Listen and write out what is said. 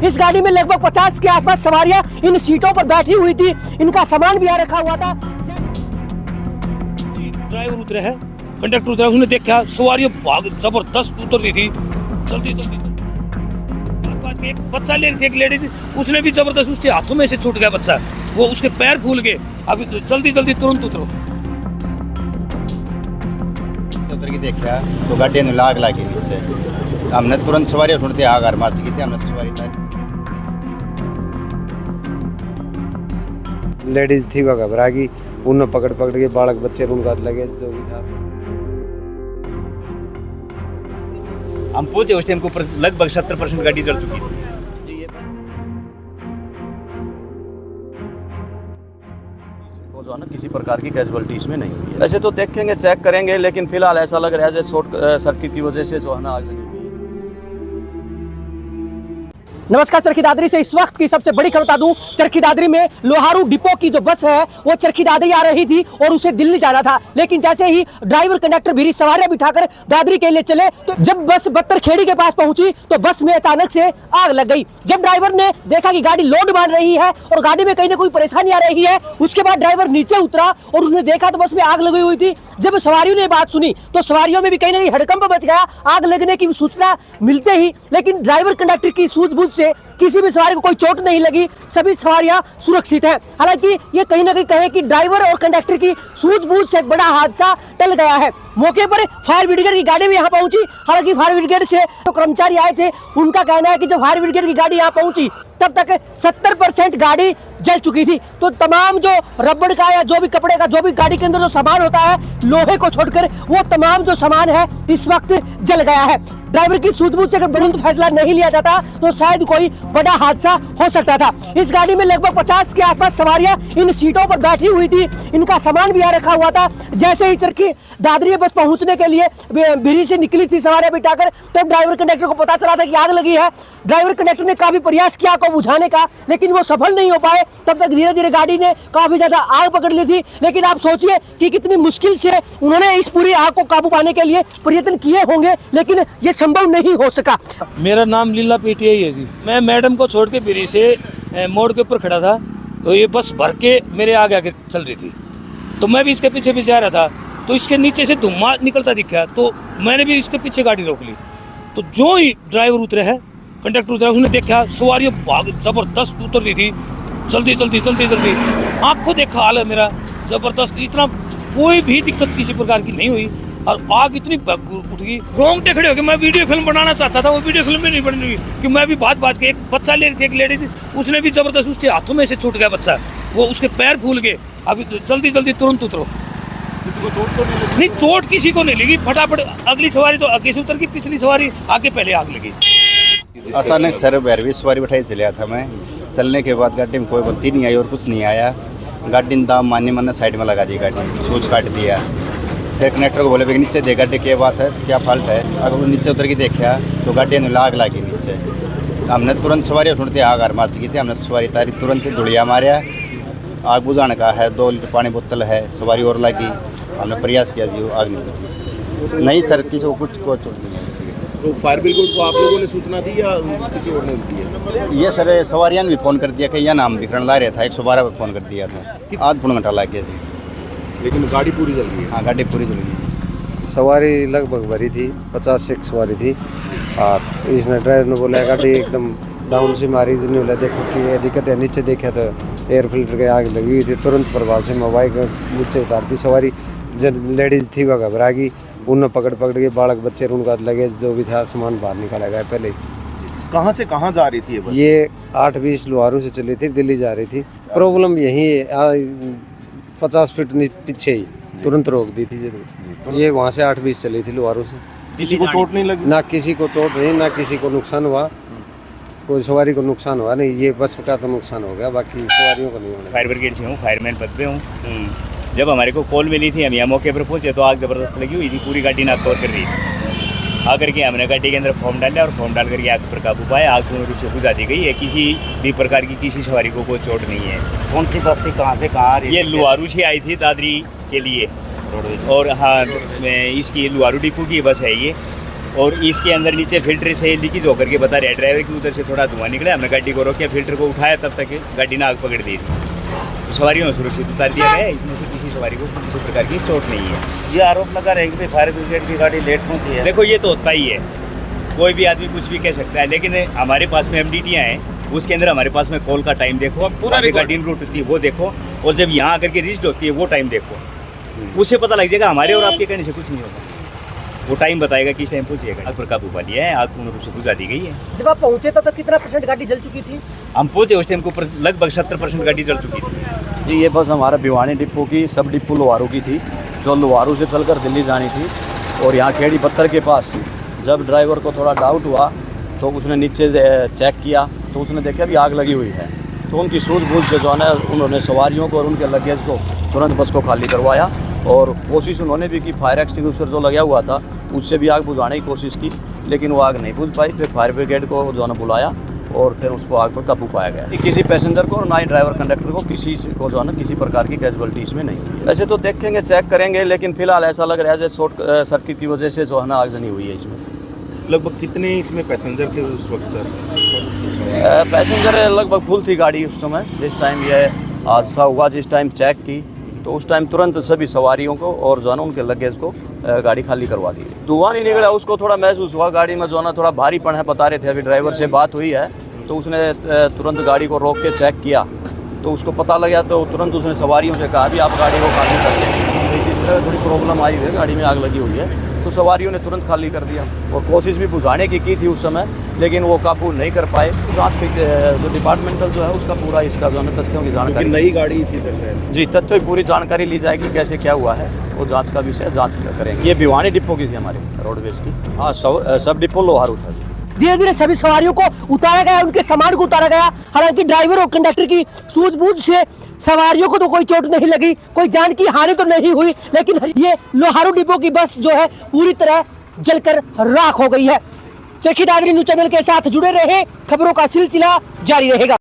इस गाड़ी में लगभग 50 के आसपास सवारियां इन सीटों पर बैठी हुई थी। इनका सामान भी यहाँ रखा हुआ था। ड्राइवर उतरे है, कंडक्टर उतरा, उसने देखा सवारियां भाग जबरदस्त उतर रही थी, जल्दी जल्दी एक बच्चा ले रही थी, एक लेडीज, उसने भी जबरदस्त, उसके हाथों में से छूट गया बच्चा, वो उसके पैर फूल गए। अभी जल्दी जल्दी तुरंत उतरो। उतर के देखा तो गाड़ी ने लाग लगी नीचे, हमने तुरंत सवारी सुनते आग आर माच गई थी, हमने तो सवारी तारी। लेडीज थी वह घबरा गई, उन्हें पकड़ के बालक बच्चे उनका लगे जो भी था। हम पहुंचे उस टाइम को लगभग 70% गाड़ी जल चुकी थी। जो है ना, किसी प्रकार की कैजुअलिटी इसमें नहीं हुई है। वैसे तो देखेंगे, चेक करेंगे, लेकिन फिलहाल ऐसा लग रहा है जैसे शॉर्ट सर्किट की वजह से जो है ना आग लगी हुई है। नमस्कार, चरखी दादरी से इस वक्त की सबसे बड़ी खबर बता दूं। चरखी दादरी में लोहारू डिपो की जो बस है वो चरखी दादरी आ रही थी और उसे दिल्ली जाना था, लेकिन जैसे ही ड्राइवर कंडक्टर भी सवारियां बिठाकर दादरी के लिए चले तो जब बस बत्तर खेड़ी के पास पहुंची तो बस में अचानक से आग लग गई। जब ड्राइवर ने देखा कि गाड़ी लोड मान रही है और गाड़ी में कहीं ना कोई परेशानी आ रही है, उसके बाद ड्राइवर नीचे उतरा और उसने देखा तो बस में आग लगी हुई थी। जब सवारियों ने बात सुनी तो सवारियों में भी कहीं ना कहीं हड़कंप मच गया आग लगने की सूचना मिलते ही, लेकिन ड्राइवर कंडक्टर की सूझबूझ से किसी भी सवारी को कोई चोट नहीं लगी, सभी सवारियां सुरक्षित हैं। हालांकि ये कहीं ना कहीं कहें कि ड्राइवर और कंडक्टर की सूझबूझ से एक बड़ा हादसा टल गया है। मौके पर फायर ब्रिगेड की गाड़ी भी यहाँ पहुंची। हालांकि फायर ब्रिगेड से जो कर्मचारी आए थे उनका कहना है कि जब फायर ब्रिगेड की गाड़ी यहाँ पहुंची तब तक 70% गाड़ी जल चुकी थी। तो तमाम जो रबड़ का या जो भी कपड़े का जो भी गाड़ी के अंदर जो सामान होता है, लोहे को छोड़कर वो तमाम जो सामान है इस वक्त जल गया है। ड्राइवर की सूझबूझ से अगर तुरंत फैसला नहीं लिया जाता तो शायद कोई बड़ा हादसा हो सकता था। इस गाड़ी में लगभग 50 के आसपास सवारियां इन सीटों पर बैठी हुई थी। इनका सामान भी यहाँ रखा हुआ था। जैसे ही चरखी दादरी बस पहुंचने के लिए भिरी से निकली थी सवारियां बिठाकर, तब ड्राइवर कंडक्टर को पता चला था कि आग लगी है। ड्राइवर कंडक्टर ने काफी प्रयास किया को बुझाने का, लेकिन वो सफल नहीं हो पाए। तब तक धीरे धीरे गाड़ी ने काफी ज्यादा आग पकड़ ली थी। लेकिन आप सोचिए कि कितनी मुश्किल से उन्होंने इस पूरी आग को काबू पाने के लिए प्रयत्न किए होंगे, लेकिन ये संभव नहीं हो सका। मेरा नाम लीला पेटिया ही है जी। मैं मैडम को छोड़ के बिरी से मोड़ के ऊपर खड़ा था, तो ये बस भर के मेरे आगे आगे चल रही थी, तो मैं भी इसके पीछे पीछे आ रहा था, तो इसके नीचे से धुआं निकलता दिखा, तो मैंने भी इसके पीछे गाड़ी रोक ली। तो जो ही ड्राइवर उतरे है, कंडक्टर उतरा, उसने देखा सवारियां भाग जबरदस्त उतर रही थी, जल्दी जल्दी जल्दी जल्दी। आंखों देखा हाल है मेरा जबरदस्त, इतना कोई भी दिक्कत किसी प्रकार की नहीं हुई और आग इतनी उठ गई, रोंगटे खड़े हो गए। मैं वीडियो फिल्म बनाना चाहता था, वो वीडियो फिल्म में नहीं बनी हुई कि मैं भी बात के, एक बच्चा ले रही थी, एक लेडीज, उसने भी जबरदस्त, उसके हाथों में से छूट गया बच्चा, वो उसके पैर फूल गए। अभी जल्दी जल्दी तुरंत उतरो। किसी को चोट तो नहीं, चोट किसी को नहीं लगी। फटाफट अगली सवारी तो आगे से उतर की, पिछली सवारी आगे पहले आग लगी। अचानक सर भैरवी सवारी बैठाई चलिया था मैं, चलने के बाद गाड़ी में कोई बत्ती नहीं आई और कुछ नहीं आया। गाड़ी ने दाम मानी मैंने साइड में लगा दी, गाड़ी सूच काट दिया। फिर कनेक्टर को बोले भाई नीचे दे गाड़ी, क्या बात है, क्या फॉल्ट है। अगर वो नीचे उतर के देखा तो गाड़ी ने लाग लगी नीचे, हमने तुरंत सवारी सुनते आग आर माच गई थी, हमने सवारी तारी तुरंत धुड़िया मारा। आग बुझाने का है, 2 लीटर पानी बोतल है, सवारी और लगी, हमने प्रयास किया जी, आग नहीं बुझी। नहीं सर, किसी को कुछ को चोट नहीं है। तो फायर ब्रिगेड को आप लोगों ने सूचना दी या किसी और ने दी है? ये सर सवारियां ने भी फ़ोन कर दिया कि यह नाम विकरण ला रहा था, 112 पर फ़ोन कर दिया था। आध पौन घंटा लग गया जी, लेकिन गाड़ी पूरी जल गई है। हाँ गाड़ी पूरी जल गई। सवारी लगभग भरी थी, 50 एक सवारी थी और इसने ड्राइवर ने बोला गाड़ी एकदम डाउन से मारी, जिन्हें बोला देखो कि ये दिक्कत है। नीचे देखा तो एयर फिल्टर के आग लगी हुई थी। तुरंत प्रभाव से मैं बाइक नीचे उतारती, सवारी लेडीज थी वह घबरा गई, उन्हें पकड़ के बालक बच्चे उनका लगे जो भी था सामान बाहर निकाला गया। पहले कहाँ से कहाँ जा रही थी ये बस? ये 8-20 लोहारू से चली थी, दिल्ली जा रही थी। प्रॉब्लम यही 50 फीट पीछे ही तुरंत रोक दी थी जरूर। ये वहाँ से 8-20 चली थी लोहारू से। किसी को चोट नहीं लगी? ना किसी को चोट नहीं, ना किसी को नुकसान हुआ, कोई सवारी को नुकसान हुआ नहीं। ये बस का तो नुकसान हो गया, बाकी सवारियों को नहीं होना। फायर ब्रिगेड से हूँ, फायरमैन पद पे हूँ। जब हमारे को कॉल मिली थी, हम यहाँ मौके पर पहुँचे तो आग जबरदस्त लगी हुई थी, पूरी गाड़ी नाक कवर कर रही थी। आकर के हमने गाड़ी के अंदर फॉर्म डाला और फॉर्म डाल करके आग पर काबू पाया। आग पूर्ण रूप से बुझा दी गई है, किसी भी प्रकार की किसी सवारी को कोई चोट नहीं है। कौन सी बस थी, कहाँ से कहाँ आ रही? ये लुहारू से आई थी दादरी के लिए, और हाँ इसकी लुहारू डिपो की बस है ये। और इसके अंदर नीचे फिल्टर से लीकेज होकर के बता रहे हैं ड्राइवर की उधर से थोड़ा धुआं निकला। हमने गाड़ी को रोका, फिल्टर को उठाया, तब तक गाड़ी ने आग पकड़ दी। तो सवारियों को सुरक्षित उतार दिया गया है। इसमें से किसी सवारी को किसी प्रकार की चोट नहीं है। ये आरोप लगा रहे हैं कि फायर ब्रिगेड की गाड़ी लेट पहुंची है। देखो ये तो होता ही है, कोई भी आदमी कुछ भी कह सकता है, लेकिन हमारे पास में MDTयाँ हैं, उसके अंदर हमारे पास में कॉल का टाइम देखो, पूरा गाड़ी इन रूट होती है वो देखो, और जब यहाँ आकर के रिच्ड होती है वो टाइम देखो, उससे पता लग जाएगा। हमारे और आपके कहने से कुछ नहीं होगा, वो टाइम बताएगा किस टाइम पहुँचेगा। आग पर काबू पा लिया है, आग पूर्ण रूप से बुझा दी गई है। जब आप पहुंचे तब तक कितना % गाड़ी जल चुकी थी? हम पहुँचे उस टाइम को लगभग 70% गाड़ी जल चुकी थी। जी ये बस हमारा भिवानी डिपो की सब डिपो लोहारू की थी, जो लोहारू से चलकर दिल्ली जानी थी। और यहाँ खेड़ी पत्थर के पास जब ड्राइवर को थोड़ा डाउट हुआ तो उसने नीचे चेक किया तो उसने देखा भी आग लगी हुई है। तो उनकी सूझबूझ से जो है ना उन्होंने सवारियों को और उनके लगेज को तुरंत बस को खाली करवाया। और कोशिश उन्होंने भी की, फायर एक्सटिंग्विशर जो लगा हुआ था उससे भी आग बुझाने की कोशिश की, लेकिन वो आग नहीं बुझ पाई। फिर फायर ब्रिगेड को जो है ना बुलाया और फिर उसको आग पर काबू पाया गया। किसी पैसेंजर को और ना ही ड्राइवर कंडक्टर को किसी को जो है ना किसी प्रकार की कैजुअलिटी इसमें नहीं हुई। वैसे तो देखेंगे, चेक करेंगे, लेकिन फिलहाल ऐसा लग रहा है जैसे शॉर्ट सर्किट की वजह से जो है ना आगजनी हुई है इसमें। लगभग कितने इसमें पैसेंजर थे उस वक्त सर? पैसेंजर लगभग फुल थी गाड़ी उस समय जिस टाइम यह हादसा हुआ। जिस टाइम चेक की तो उस टाइम तुरंत सभी सवारियों को और जो है ना उनके लगेज को गाड़ी खाली करवा दी। धुआं नहीं निकला, उसको थोड़ा महसूस हुआ गाड़ी में जो है ना थोड़ा भारीपन है, बता रहे थे। अभी ड्राइवर से बात हुई है तो उसने तुरंत गाड़ी को रोक के चेक किया तो उसको पता लगा, तो तुरंत उसने सवारियों से कहा भी आप गाड़ी को खाली कर दें। जिस तरह थोड़ी प्रॉब्लम आई हुई है, गाड़ी में आग लगी हुई है, तो सवारियों ने तुरंत खाली कर दिया। और कोशिश भी बुझाने की थी उस समय, लेकिन वो काबू नहीं कर पाए। जांच की जो डिपार्टमेंटल जो है उसका पूरा इसका जो है तथ्यों की जानकारी, नई गाड़ी थी सर? जी, तथ्यों की पूरी जानकारी ली जाएगी, कैसे क्या हुआ है वो जांच का विषय जांच करेंगे। ये भिवानी डिपो की थी हमारे रोडवेज की। हाँ, सब डिपो लोहारू था जी। धीरे धीरे सभी सवारियों को उतारा गया, उनके सामान को उतारा गया। हालांकि ड्राइवर और कंडक्टर की सूझबूझ से सवारियों को तो कोई चोट नहीं लगी, कोई जान की हानि तो नहीं हुई, लेकिन ये लोहारू डिपो की बस जो है पूरी तरह जलकर राख हो गई है। चरखी दादरी न्यूज़ चैनल के साथ जुड़े रहे, खबरों का सिलसिला जारी रहेगा।